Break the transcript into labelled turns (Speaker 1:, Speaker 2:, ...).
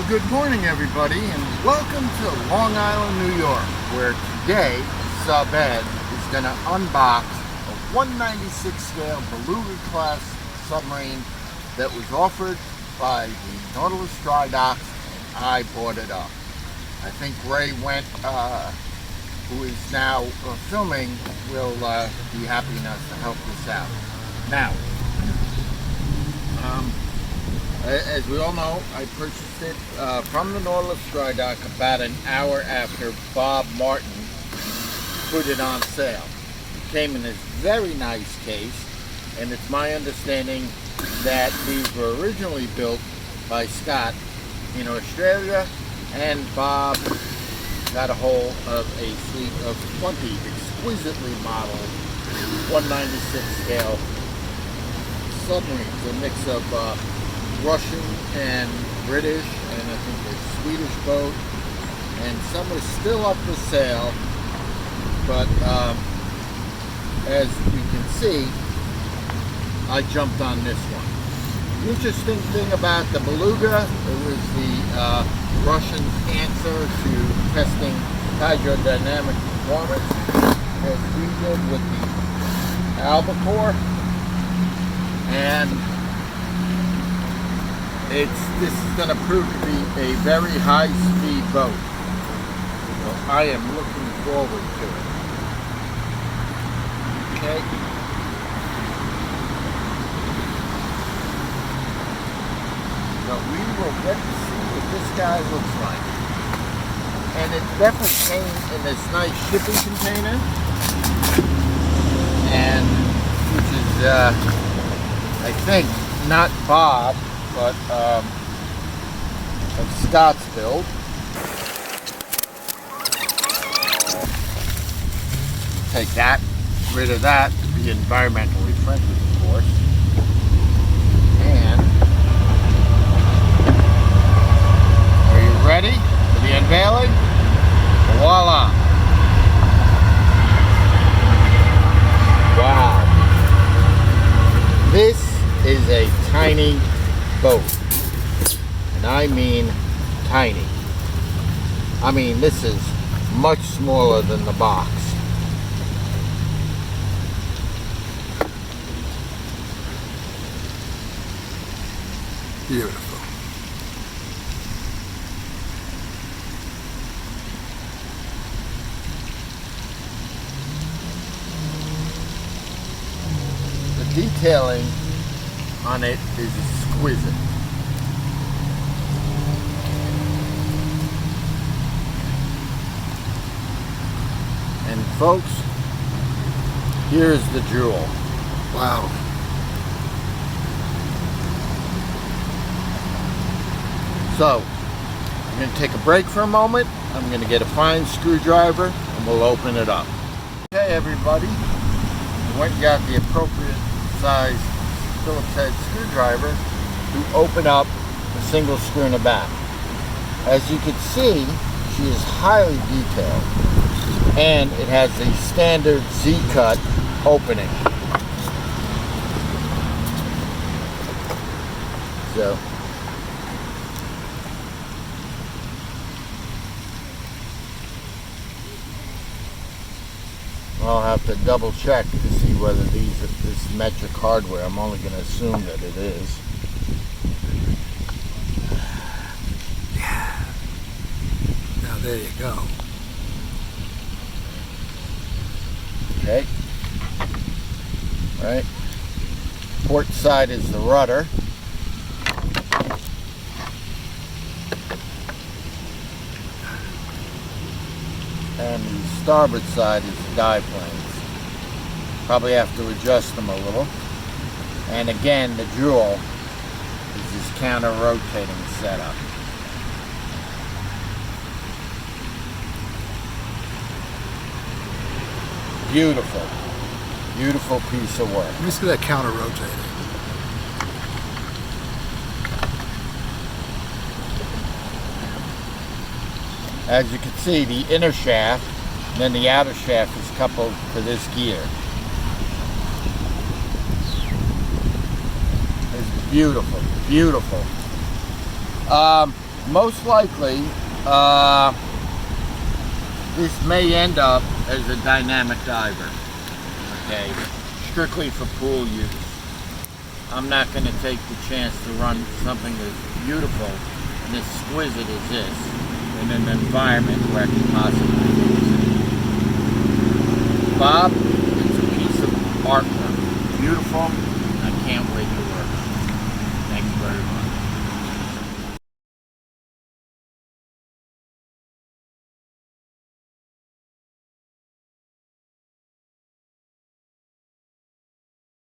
Speaker 1: Well, good morning everybody, and welcome to Long Island, New York, where today Sub Ed is going to unbox a 196 scale Beluga class submarine that was offered by the Nautilus Drydocks, and I bought it up. I think Ray Went, who is now filming, will be happy enough to help us out. Now, as we all know, I purchased it from the Nautilus Drydock about an hour after Bob Martin put it on sale. It came in this very nice case, and it's my understanding that these were originally built by Scott in Australia, and Bob got a hold of a fleet of 20 exquisitely modeled 196 scale submarines, a mix of Russian and British, and I think a Swedish boat, and some are still up for sale, but as you can see, I jumped on this one. The interesting thing about the Beluga, it was the Russian answer to testing hydrodynamic performance, as we did with the Albacore, and this is going to prove to be a very high-speed boat. So I am looking forward to it. Okay. So we will get to see what this guy looks like. And it definitely came in this nice shipping container, and which is, I think, not Bob, but of Scott's build. Take that, rid of that to be environmentally friendly, of course. And are you ready for the unveiling? Voila! Wow! This is a tiny boat, and I mean tiny. I mean, this is much smaller than the box.
Speaker 2: Beautiful.
Speaker 1: The detailing on it is exquisite. And folks, here's the jewel.
Speaker 2: Wow.
Speaker 1: So, I'm going to take a break for a moment. I'm going to get a fine screwdriver and we'll open it up. Okay everybody, I went and got the appropriate size Phillips head screwdriver to open up a single screw in the back. As you can see, she is highly detailed, and it has a standard Z-cut opening. So I'll have to double check to see whether this metric hardware. I'm only going to assume that it is.
Speaker 2: Yeah. Now there you go.
Speaker 1: Okay. Right. Port side is the rudder. And the starboard side is the dive planes. Probably have to adjust them a little. And again, the jewel is this counter-rotating setup. Beautiful. Beautiful piece of work.
Speaker 2: Let me see that counter rotating.
Speaker 1: As you can see, the inner shaft and then the outer shaft is coupled to this gear. It's beautiful, beautiful. most likely, this may end up as a dynamic diver, okay, strictly for pool use. I'm not going to take the chance to run something as beautiful and exquisite as this in an environment where I can possibly use it. Bob, it's a piece of artwork. Beautiful. I can't wait to